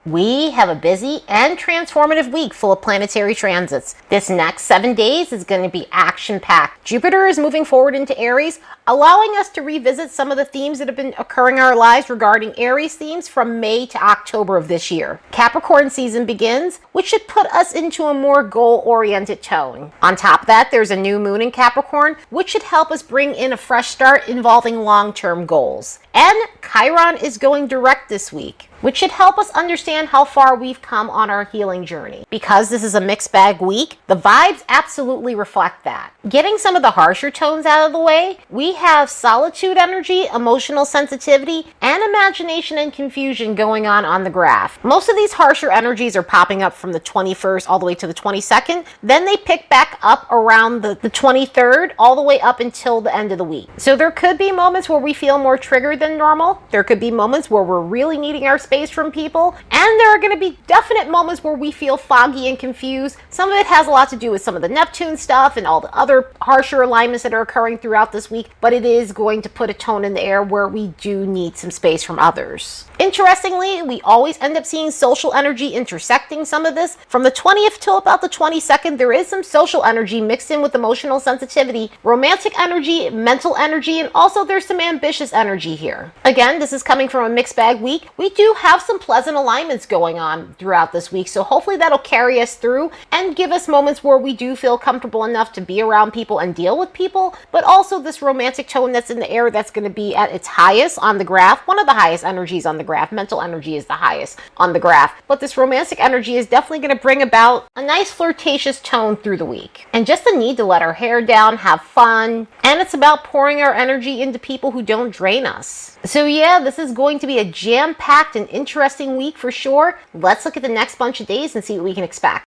We have a busy and transformative week full of planetary transits. This next 7 days is going to be action-packed. Jupiter is moving forward into Aries, allowing us to revisit some of the themes that have been occurring in our lives regarding Aries themes from May to October of this year. Capricorn season begins, which should put us into a more goal-oriented tone. On top of that, there's a new moon in Capricorn, which should help us bring in a fresh start involving long-term goals. And Chiron is going direct this week, which should help us understand how far we've come on our healing journey. Because this is a mixed bag week, the vibes absolutely reflect that. Getting some of the harsher tones out of the way, we have solitude energy, emotional sensitivity, and imagination and confusion going on the graph. Most of these harsher energies are popping up from the 21st all the way to the 22nd. Then they pick back up around the 23rd all the way up until the end of the week. So there could be moments where we feel more triggered than normal. There could be moments where we're really needing our space from people, and there are going to be definite moments where we feel foggy and confused. Some of it has a lot to do with some of the Neptune stuff and all the other harsher alignments that are occurring throughout this week, but it is going to put a tone in the air where we do need some space from others. Interestingly, we always end up seeing social energy intersecting some of this. From the 20th till about the 22nd, there is some social energy mixed in with emotional sensitivity, romantic energy, mental energy, and also there's some ambitious energy here. Again, this is coming from a mixed bag week. We do have some pleasant alignments going on throughout this week, so hopefully that'll carry us through and give us moments where we do feel comfortable enough to be around people and deal with people, but also this romantic tone that's in the air that's going to be at its highest on the graph, one of the highest energies on the graph. Mental energy is the highest on the graph, but this romantic energy is definitely going to bring about a nice flirtatious tone through the week. And just the need to let our hair down, have fun, and it's about pouring our energy into people who don't drain us. So yeah, this is going to be a jam-packed and interesting week for sure. Let's look at the next bunch of days and see what we can expect.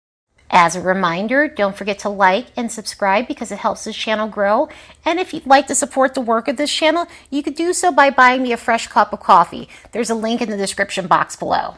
As a reminder, don't forget to like and subscribe because it helps this channel grow. And if you'd like to support the work of this channel, you could do so by buying me a fresh cup of coffee. There's a link in the description box below.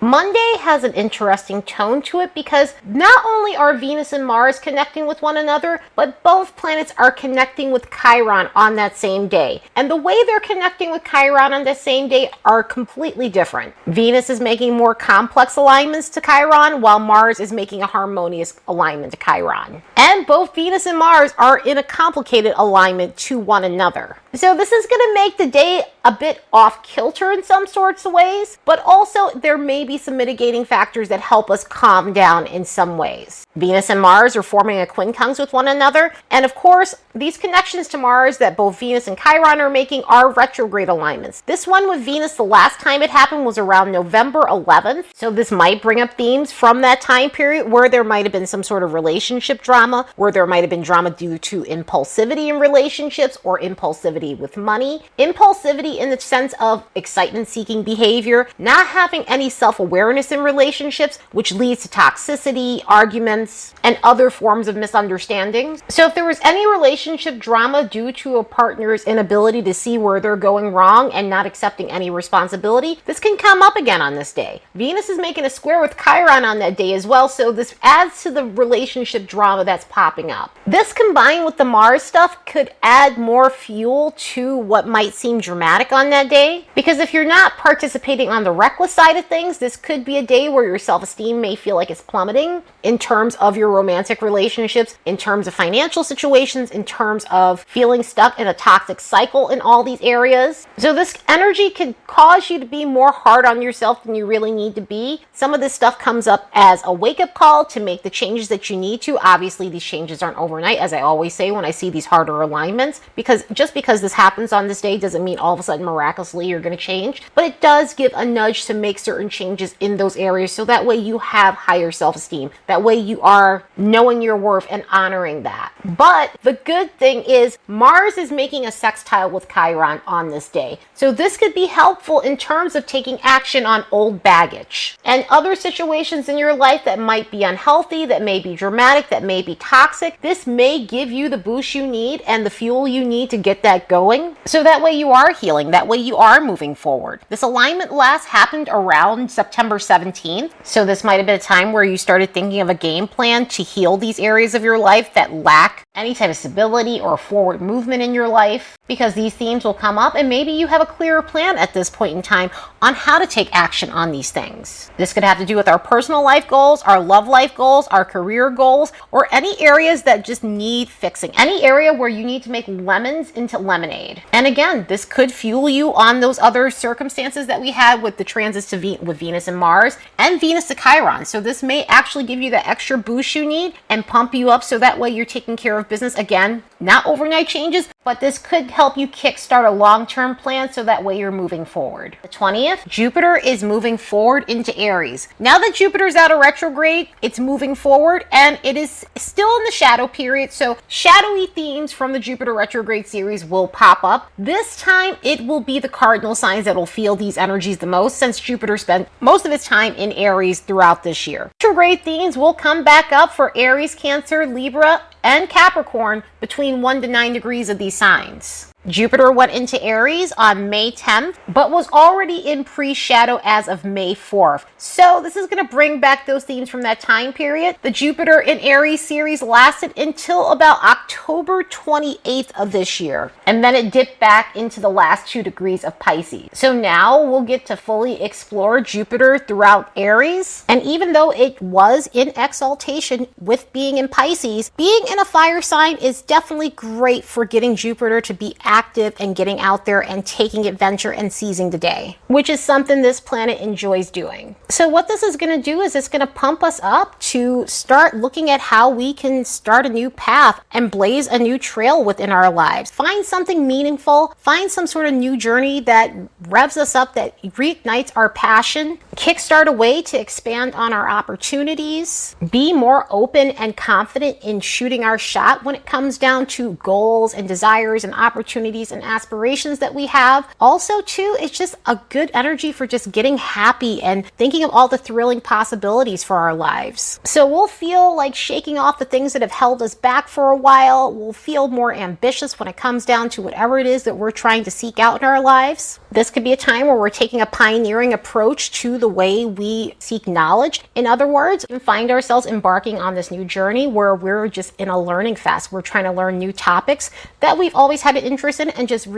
Monday has an interesting tone to it because not only are Venus and Mars connecting with one another, but both planets are connecting with Chiron on that same day. And the way they're connecting with Chiron on that same day are completely different. Venus is making more complex alignments to Chiron, while Mars is making a harmonious alignment to Chiron. And both Venus and Mars are in a complicated alignment to one another. So this is going to make the day a bit off kilter in some sorts of ways, but also there may be some mitigating factors that help us calm down in some ways. Venus and Mars are forming a quincunx with one another, and of course, these connections to Mars that both Venus and Chiron are making are retrograde alignments. This one with Venus, the last time it happened was around November 11th, so this might bring up themes from that time period where there might have been some sort of relationship drama, where there might have been drama due to impulsivity in relationships or impulsivity with money. Impulsivity in the sense of excitement-seeking behavior, not having any self-awareness in relationships, which leads to toxicity, arguments, and other forms of misunderstandings. So if there was any relationship drama due to a partner's inability to see where they're going wrong and not accepting any responsibility, this can come up again on this day. Venus is making a square with Chiron on that day as well, so this adds to the relationship drama that's popping up. This combined with the Mars stuff could add more fuel to what might seem dramatic on that day, because if you're not participating on the reckless side of things, this could be a day where your self-esteem may feel like it's plummeting in terms of your romantic relationships, in terms of financial situations, in terms of feeling stuck in a toxic cycle in all these areas. So this energy could cause you to be more hard on yourself than you really need to be. Some of this stuff comes up as a wake-up call to make the changes that you need to. Obviously, these changes aren't overnight, as I always say when I see these harder alignments, because just because this happens on this day doesn't mean all of a sudden miraculously you're going to change, but it does give a nudge to make certain changes in those areas so that way you have higher self-esteem. That way you are knowing your worth and honoring that. But the good thing is Mars is making a sextile with Chiron on this day. So this could be helpful in terms of taking action on old baggage and other situations in your life that might be unhealthy, that may be dramatic, that may be toxic. This may give you the boost you need and the fuel you need to get that going. So that way you are healing. That way you are moving forward. This alignment last happened around September 17th. So this might have been a time where you started thinking of a game plan to heal these areas of your life that lack any type of stability or forward movement in your life, because these themes will come up and maybe you have a clearer plan at this point in time on how to take action on these things. This could have to do with our personal life goals, our love life goals, our career goals, or any areas that just need fixing. Any area where you need to make lemons into lemonade. And again, this could fuel you on those other circumstances that we had with the transits to with Venus and Mars and Venus to Chiron. So this may actually give you the extra boost you need and pump you up so that way you're taking care of business. Again, not overnight changes, but this could help you kickstart a long-term plan so that way you're moving forward. The 20th, Jupiter is moving forward into Aries. Now that Jupiter's out of retrograde, it's moving forward and it is still in the shadow period. So shadowy themes from the Jupiter retrograde series will pop up. This time it will be the cardinal signs that will feel these energies the most, since Jupiter spent most of its time in Aries throughout this year. Retrograde themes will come back up for Aries, Cancer, Libra, and Capricorn between 1 to 9 degrees of these signs. Jupiter went into Aries on May 10th, but was already in pre-shadow as of May 4th. So this is going to bring back those themes from that time period. The Jupiter in Aries series lasted until about October 28th of this year, and then it dipped back into the last 2 degrees of Pisces. So now we'll get to fully explore Jupiter throughout Aries. And even though it was in exaltation with being in Pisces, being in a fire sign is definitely great for getting Jupiter to be active and getting out there and taking adventure and seizing the day, which is something this planet enjoys doing. So what this is going to do is it's going to pump us up to start looking at how we can start a new path and blaze a new trail within our lives. Find something meaningful, find some sort of new journey that revs us up, that reignites our passion, kickstart a way to expand on our opportunities, be more open and confident in shooting our shot when it comes down to goals and desires and opportunities and aspirations that we have. Also too, it's just a good energy for just getting happy and thinking of all the thrilling possibilities for our lives. So we'll feel like shaking off the things that have held us back for a while. We'll feel more ambitious when it comes down to whatever it is that we're trying to seek out in our lives. This could be a time where we're taking a pioneering approach to the way we seek knowledge. In other words, we find ourselves embarking on this new journey where we're just in a learning fest. We're trying to learn new topics that we've always had an interest in and just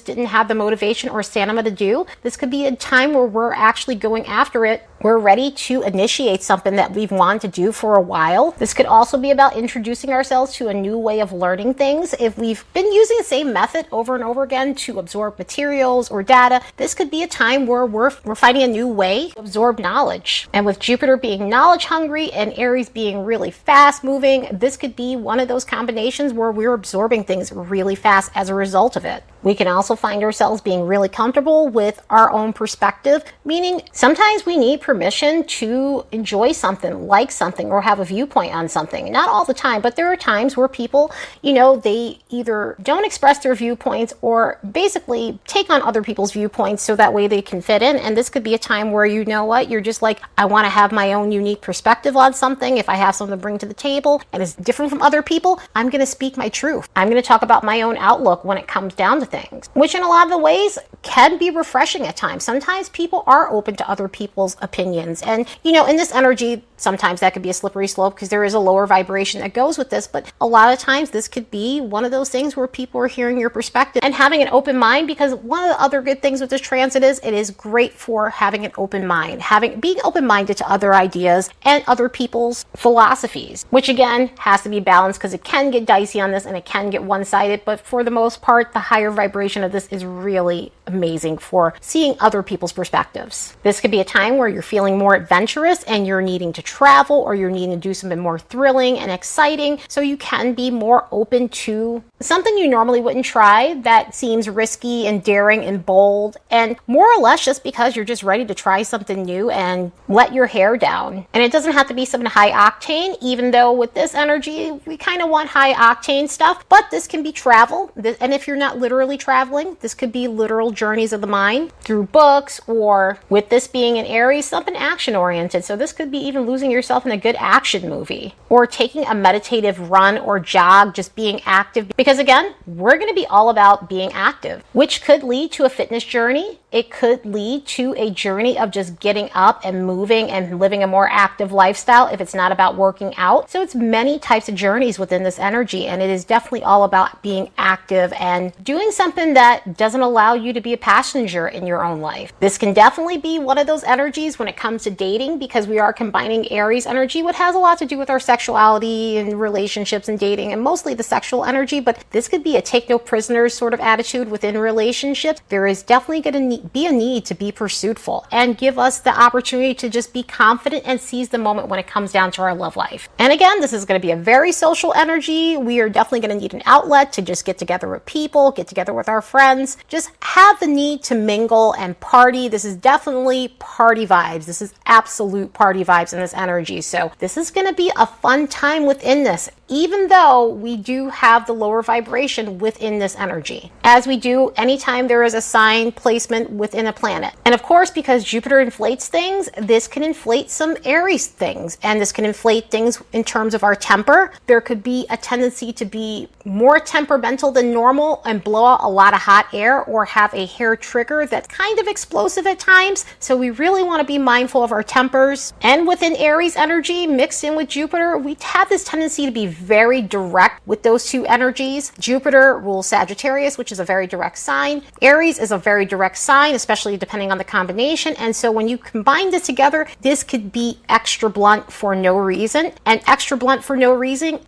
didn't have the motivation or stamina to do. This could be a time where we're actually going after it. We're ready to initiate something that we've wanted to do for a while. This could also be about introducing ourselves to a new way of learning things. If we've been using the same method over and over again to absorb materials or data, this could be a time where we're finding a new way to absorb knowledge. And with Jupiter being knowledge hungry and Aries being really fast moving, this could be one of those combinations where we're absorbing things really fast as a result of it. We can also find ourselves being really comfortable with our own perspective, meaning sometimes we need permission to enjoy something, like something, or have a viewpoint on something. Not all the time, but there are times where people, they either don't express their viewpoints or basically take on other people's viewpoints so that way they can fit in. And this could be a time where, you're just like, I want to have my own unique perspective on something. If I have something to bring to the table and it's different from other people, I'm going to speak my truth. I'm going to talk about my own outlook when it comes down to things, which in a lot of the ways can be refreshing at times. Sometimes people are open to other people's opinions. And, in this energy, sometimes that could be a slippery slope because there is a lower vibration that goes with this. But a lot of times this could be one of those things where people are hearing your perspective and having an open mind, because one of the other good things with this transit is it is great for having an open mind, being open-minded to other ideas and other people's philosophies, which again has to be balanced because it can get dicey on this and it can get one-sided. But for the most part, the higher vibration of this is really amazing for seeing other people's perspectives. This could be a time where you're feeling more adventurous and you're needing to travel, or you're needing to do something more thrilling and exciting, so you can be more open to something you normally wouldn't try that seems risky and daring and bold, and more or less just because you're just ready to try something new and let your hair down. And it doesn't have to be something high octane, even though with this energy we kind of want high octane stuff, but this can be travel. And if you're not literally traveling, this could be literal journeys of the mind through books, or with this being in Aries, something action oriented. So this could be even losing yourself in a good action movie, or taking a meditative run or jog, just being active, because Because again, we're going to be all about being active, which could lead to a fitness journey. It could lead to a journey of just getting up and moving and living a more active lifestyle if it's not about working out. So it's many types of journeys within this energy, and it is definitely all about being active and doing something that doesn't allow you to be a passenger in your own life. This can definitely be one of those energies when it comes to dating, because we are combining Aries energy, which has a lot to do with our sexuality and relationships and dating, and mostly the sexual energy, but this could be a take no prisoners sort of attitude within relationships. There is definitely going to be a need to be pursuitful and give us the opportunity to just be confident and seize the moment when it comes down to our love life. And again, this is going to be a very social energy. We are definitely going to need an outlet to just get together with people, get together with our friends, just have the need to mingle and party. This is definitely party vibes. This is absolute party vibes in this energy. So this is going to be a fun time within this, even though we do have the lower vibration within this energy, as we do anytime there is a sign placement within a planet. And of course, because Jupiter inflates things, this can inflate some Aries things, and this can inflate things in terms of our temper. There could be a tendency to be more temperamental than normal and blow out a lot of hot air, or have a hair trigger that's kind of explosive at times. So we really want to be mindful of our tempers. And within Aries energy mixed in with Jupiter, we have this tendency to be very direct with those two energies. Jupiter rules Sagittarius, which is a very direct sign. Aries is a very direct sign, especially depending on the combination. And so when you combine this together, this could be extra blunt for no reason. And extra blunt for no reason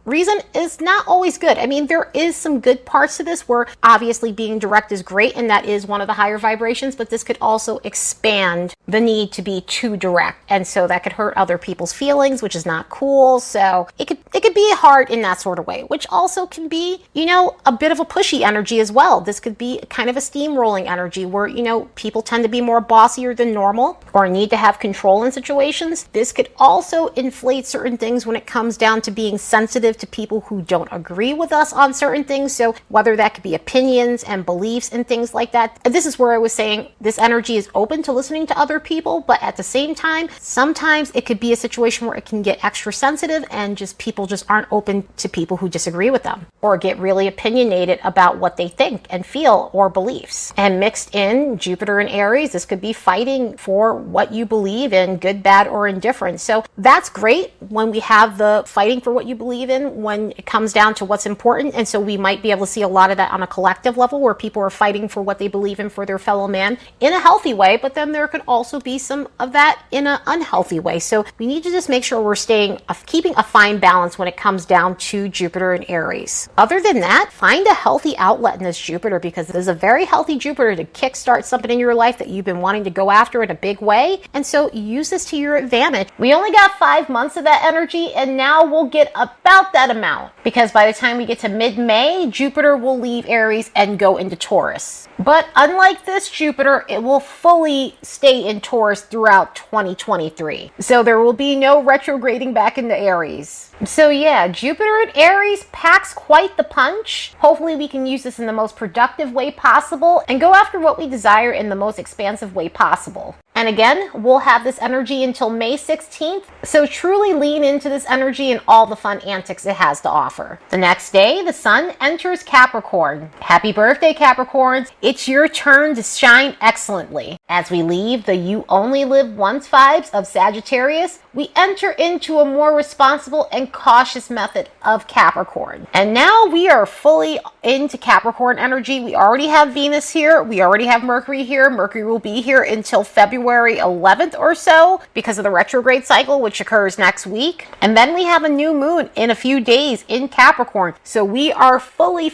is not always good. I mean, there is some good parts to this where obviously being direct is great, and that is one of the higher vibrations, but this could also expand the need to be too direct. And so that could hurt other people's feelings, which is not cool. So it could be hard in that sort of way, which also can be, a bit of a pushy energy as well. This could be kind of a steamrolling energy where, people tend to be more bossier than normal or need to have control in situations. This could also inflate certain things when it comes down to being sensitive to people who don't agree with us on certain things. So whether that could be opinions and beliefs and things like that. And this is where I was saying this energy is open to listening to other people, but at the same time, sometimes it could be a situation where it can get extra sensitive and just people just aren't open to people who disagree with them or get really opinionated about what they think and feel or beliefs. And mixed in Jupiter and Aries, this could be fighting for what you believe in, good, bad, or indifferent. So that's great when we have the fighting for what you believe in when it comes down to what's important. And so we might be able to see a lot of that on a collective level where people are fighting for what they believe in for their fellow man in a healthy way, but then there could also be some of that in an unhealthy way. So we need to just make sure we're keeping a fine balance when it comes down to Jupiter and Aries. Other than that, find a healthy outlet in this Jupiter, because there's a very healthy Jupiter to kickstart something in your life that you've been wanting to go after in a big way. And so use this to your advantage. We only got 5 months of that energy, and now we'll get about that amount, because by the time we get to mid-May, Jupiter will leave Aries and go into Taurus. But unlike this Jupiter, it will fully stay in Taurus throughout 2023. So there will be no retrograding back into Aries. So yeah, Jupiter in Aries packs quite the punch. Hopefully we can use this in the most productive way possible and go after what we desire in the most expansive way possible. And again, we'll have this energy until May 16th, so truly lean into this energy and all the fun antics it has to offer. The next day, the sun enters Capricorn. Happy birthday, Capricorns! It's your turn to shine excellently. As we leave the you only live once vibes of Sagittarius, we enter into a more responsible and cautious method of Capricorn. And now we are fully into Capricorn energy. We already have Venus here. We already have Mercury here. Mercury will be here until February 11th or so because of the retrograde cycle, which occurs next week. And then we have a new moon in a few days in Capricorn. So we are fully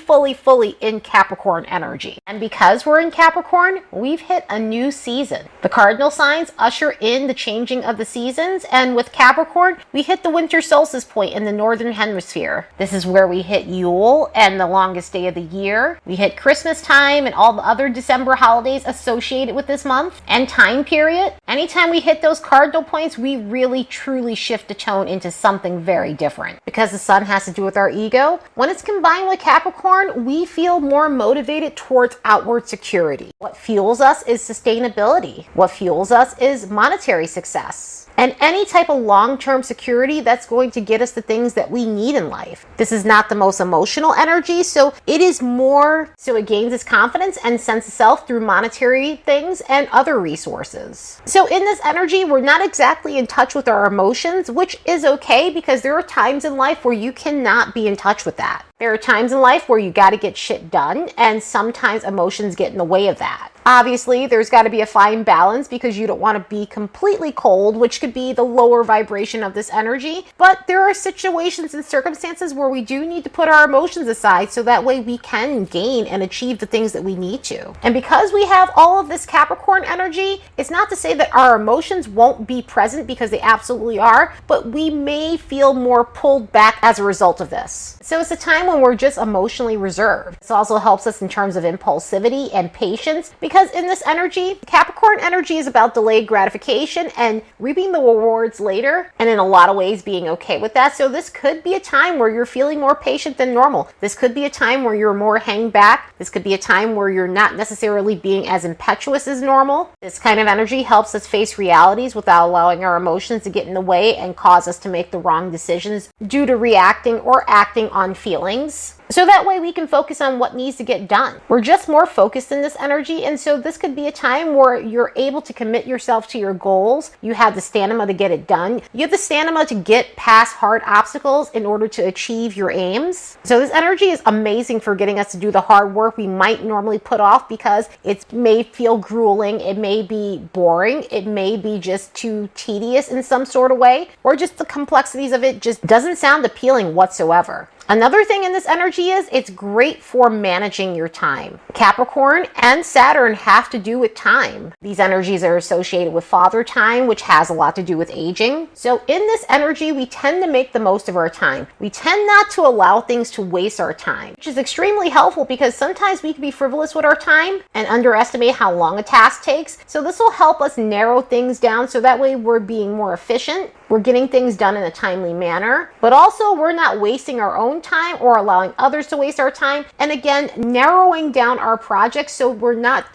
in Capricorn energy. And because we're in Capricorn, we've hit a new season. The cardinal signs usher in the changing of the seasons, and with Capricorn, we hit the winter solstice point in the northern hemisphere. This is where we hit Yule and the longest day of the year. We hit Christmas time and all the other December holidays associated with this month and time period. Anytime we hit those cardinal points, we really truly shift the tone into something very different. Because the sun has to do with our ego, when it's combined with Capricorn, we feel more motivated towards outward security. What fuels us is sustainability. What fuels us is monetary success. and any type of long-term security that's going to get us the things that we need in life. This is not the most emotional energy, so it is more so it gains its confidence and sense of self through monetary things and other resources. So in this energy, we're not exactly in touch with our emotions, which is okay because there are times in life where you cannot be in touch with that. There are times in life where you got to get shit done, and sometimes emotions get in the way of that. Obviously, there's got to be a fine balance because you don't want to be completely cold, which could be the lower vibration of this energy. But there are situations and circumstances where we do need to put our emotions aside so that way we can gain and achieve the things that we need to. And because we have all of this Capricorn energy, it's not to say that our emotions won't be present because they absolutely are, but we may feel more pulled back as a result of this. So it's a time when we're just emotionally reserved. This also helps us in terms of impulsivity and patience because in this energy, Capricorn energy is about delayed gratification and reaping the rewards later, and in a lot of ways being okay with that. So this could be a time where you're feeling more patient than normal. This could be a time where you're more hang back. This could be a time where you're not necessarily being as impetuous as normal. This kind of energy helps us face realities without allowing our emotions to get in the way and cause us to make the wrong decisions due to reacting or acting on feelings. So that way we can focus on what needs to get done. We're just more focused in this energy, and so this could be a time where you're able to commit yourself to your goals. You have the stamina to get it done. You have the stamina to get past hard obstacles in order to achieve your aims. So this energy is amazing for getting us to do the hard work we might normally put off because it may feel grueling, it may be boring, it may be just too tedious in some sort of way, or just the complexities of it just doesn't sound appealing whatsoever. Another thing in this energy is it's great for managing your time. Capricorn and Saturn have to do with time. These energies are associated with father time, which has a lot to do with aging. So in this energy, we tend to make the most of our time. We tend not to allow things to waste our time, which is extremely helpful because sometimes we can be frivolous with our time and underestimate how long a task takes. So this will help us narrow things down so that way we're being more efficient. We're getting things done in a timely manner, but also we're not wasting our own time or allowing others to waste our time. And again, narrowing down our projects so we're not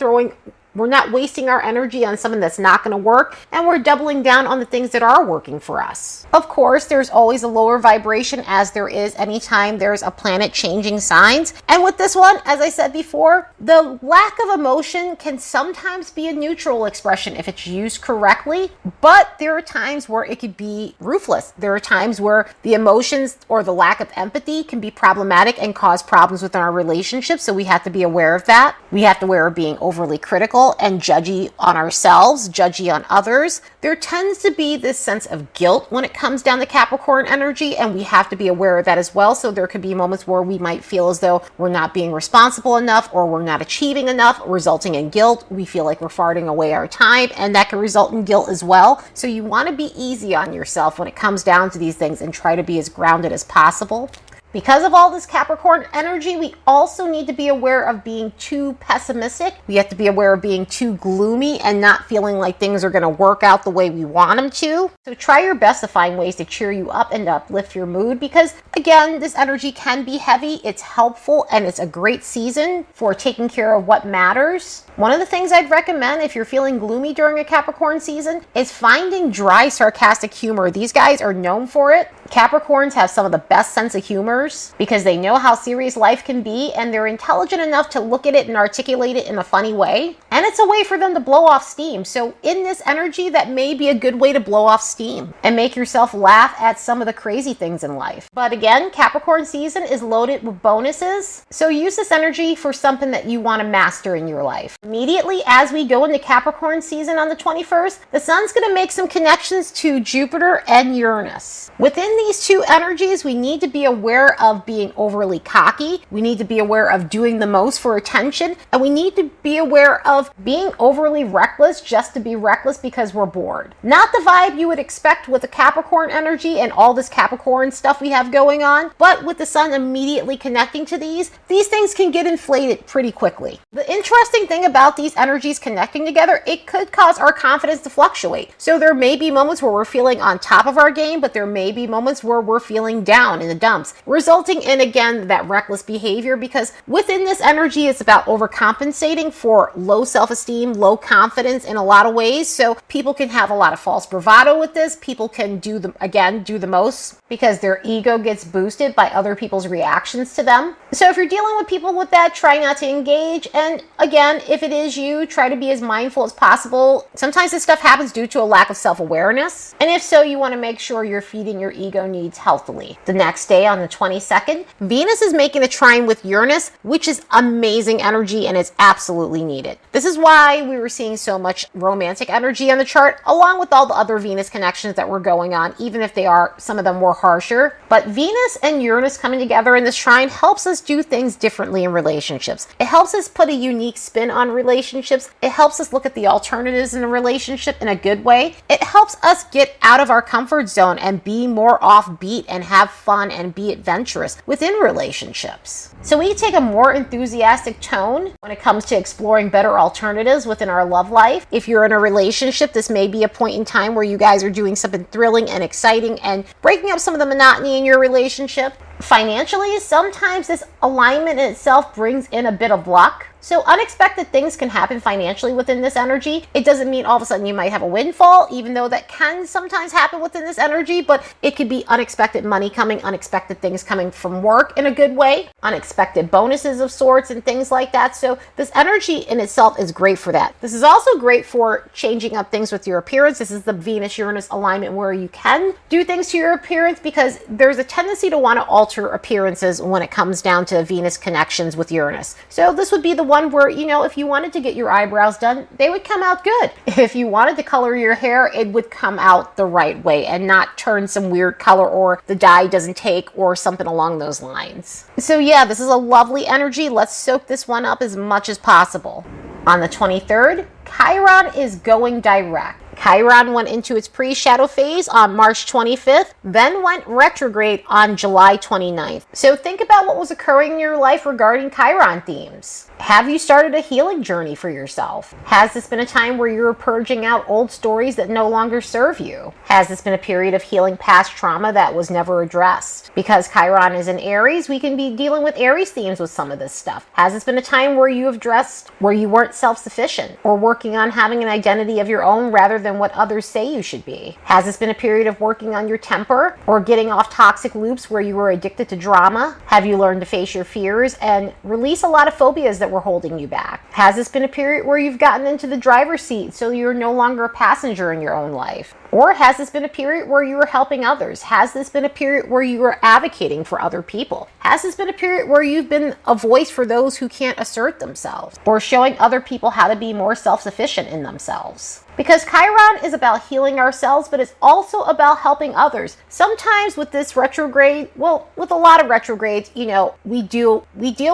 wasting our energy on something that's not going to work, and we're doubling down on the things that are working for us. Of course, there's always a lower vibration as there is anytime there's a planet changing signs. And with this one, as I said before, the lack of emotion can sometimes be a neutral expression if it's used correctly, but there are times where it could be ruthless. There are times where the emotions or the lack of empathy can be problematic and cause problems within our relationships, so we have to be aware of that. We have to be aware of being overly critical and judgy on ourselves, judgy on others. There tends to be this sense of guilt when it comes down to Capricorn energy, and we have to be aware of that as well. So there could be moments where we might feel as though we're not being responsible enough or we're not achieving enough, resulting in guilt. We feel like we're farting away our time, and that can result in guilt as well. So you want to be easy on yourself when it comes down to these things and try to be as grounded as possible. Because of all this Capricorn energy, we also need to be aware of being too pessimistic. We have to be aware of being too gloomy and not feeling like things are going to work out the way we want them to. So try your best to find ways to cheer you up and to uplift your mood because, again, this energy can be heavy. It's helpful and it's a great season for taking care of what matters. One of the things I'd recommend if you're feeling gloomy during a Capricorn season is finding dry, sarcastic humor. These guys are known for it. Capricorns have some of the best sense of humor because they know how serious life can be and they're intelligent enough to look at it and articulate it in a funny way. And it's a way for them to blow off steam. So in this energy, that may be a good way to blow off steam and make yourself laugh at some of the crazy things in life. But again, Capricorn season is loaded with bonuses. So use this energy for something that you want to master in your life. Immediately as we go into Capricorn season on the 21st, the sun's going to make some connections to Jupiter and Uranus. Within these two energies, we need to be aware of being overly cocky. We need to be aware of doing the most for attention. And we need to be aware of being overly reckless just to be reckless because we're bored. Not the vibe you would expect with the Capricorn energy and all this Capricorn stuff we have going on, but with the sun immediately connecting to these things can get inflated pretty quickly. The interesting thing about these energies connecting together, it could cause our confidence to fluctuate. So there may be moments where we're feeling on top of our game, but there may be moments where we're feeling down in the dumps. We're resulting in, again, that reckless behavior, because within this energy, it's about overcompensating for low self-esteem, low confidence in a lot of ways. So people can have a lot of false bravado with this. People can do the most because their ego gets boosted by other people's reactions to them. So if you're dealing with people with that, try not to engage. And again, if it is you, try to be as mindful as possible. Sometimes this stuff happens due to a lack of self-awareness. And if so, you want to make sure you're feeding your ego needs healthily. The next day, on the 22nd, Venus is making a trine with Uranus, which is amazing energy and is absolutely needed. This is why we were seeing so much romantic energy on the chart, along with all the other Venus connections that were going on, even if some of them were harsher. But Venus and Uranus coming together in this trine helps us do things differently in relationships. It helps us put a unique spin on relationships. It helps us look at the alternatives in a relationship in a good way. It helps us get out of our comfort zone and be more offbeat and have fun and be adventurous within relationships. So we take a more enthusiastic tone when it comes to exploring better alternatives within our love life. If you're in a relationship, this may be a point in time where you guys are doing something thrilling and exciting and breaking up some of the monotony in your relationship. Financially, sometimes this alignment in itself brings in a bit of luck. So unexpected things can happen financially within this energy. It doesn't mean all of a sudden you might have a windfall, even though that can sometimes happen within this energy, but it could be unexpected money coming, unexpected things coming from work in a good way, unexpected bonuses of sorts and things like that. So this energy in itself is great for that. This is also great for changing up things with your appearance. This is the Venus-Uranus alignment where you can do things to your appearance, because there's a tendency to want to alter appearances when it comes down to Venus connections with Uranus. So this would be the one where, if you wanted to get your eyebrows done, they would come out good. If you wanted to color your hair, it would come out the right way and not turn some weird color, or the dye doesn't take, or something along those lines. So yeah, this is a lovely energy. Let's soak this one up as much as possible. On the 23rd, Chiron is going direct. Chiron went into its pre-shadow phase on March 25th, then went retrograde on July 29th. So think about what was occurring in your life regarding Chiron themes. Have you started a healing journey for yourself? Has this been a time where you're purging out old stories that no longer serve you? Has this been a period of healing past trauma that was never addressed? Because Chiron is in Aries, we can be dealing with Aries themes with some of this stuff. Has this been a time where you weren't self-sufficient, or working on having an identity of your own rather than what others say you should be? Has this been a period of working on your temper, or getting off toxic loops where you were addicted to drama? Have you learned to face your fears and release a lot of phobias that were holding you back? Has this been a period where you've gotten into the driver's seat so you're no longer a passenger in your own life? Or has this been a period where you were helping others? Has this been a period where you were advocating for other people? Has this been a period where you've been a voice for those who can't assert themselves, or showing other people how to be more self-sufficient in themselves? Because Chiron is about healing ourselves, but it's also about helping others. Sometimes with this retrograde, with a lot of retrogrades, we deal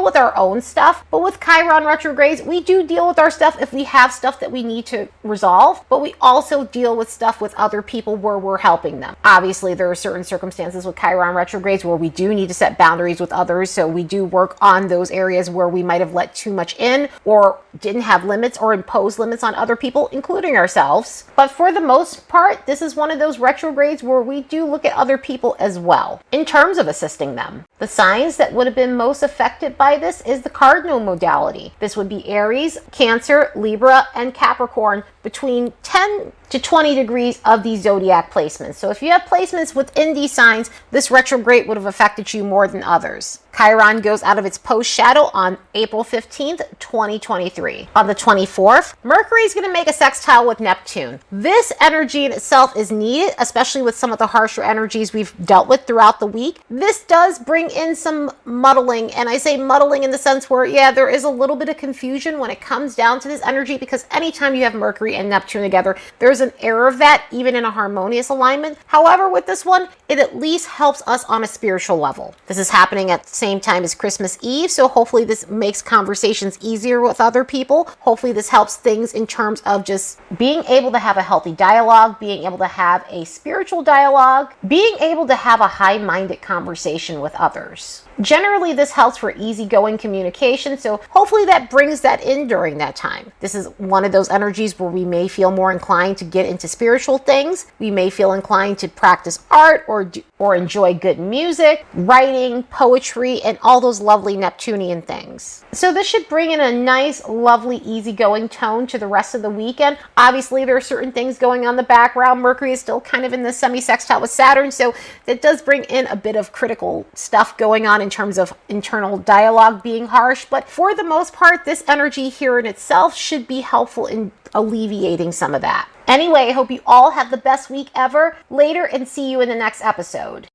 with our own stuff, but with Chiron retrogrades, we do deal with our stuff if we have stuff that we need to resolve, but we also deal with stuff with other people where we're helping them. Obviously, there are certain circumstances with Chiron retrogrades where we do need to set boundaries with others, so we do work on those areas where we might have let too much in, or didn't have limits or imposed limits on other people, including ourselves. But for the most part, this is one of those retrogrades where we do look at other people as well in terms of assisting them. The signs that would have been most affected by this is the cardinal modality. This would be Aries, Cancer, Libra, and Capricorn, between 10 to 20 degrees of these zodiac placements. So if you have placements within these signs, this retrograde would have affected you more than others. Chiron goes out of its post-shadow on April 15th, 2023. On the 24th, Mercury is going to make a sextile with Neptune. This energy in itself is needed, especially with some of the harsher energies we've dealt with throughout the week. This does bring in some muddling, and I say muddling in the sense where, there is a little bit of confusion when it comes down to this energy, because anytime you have Mercury and Neptune together, there's an error of that, even in a harmonious alignment. However, with this one, it at least helps us on a spiritual level. This is happening at the same time as Christmas Eve, so hopefully this makes conversations easier with other people. Hopefully this helps things in terms of just being able to have a healthy dialogue, being able to have a spiritual dialogue, being able to have a high-minded conversation with others. Generally, this helps for easygoing communication, so hopefully that brings that in during that time. This is one of those energies where we may feel more inclined to get into spiritual things. We may feel inclined to practice art or enjoy good music, writing, poetry, and all those lovely Neptunian things. So this should bring in a nice, lovely, easygoing tone to the rest of the weekend. Obviously, there are certain things going on in the background. Mercury is still kind of in the semi-sextile with Saturn, so that does bring in a bit of critical stuff going on in terms of internal dialogue being harsh. But for the most part, this energy here in itself should be helpful in alleviating some of that. Anyway, I hope you all have the best week ever. Later, and see you in the next episode.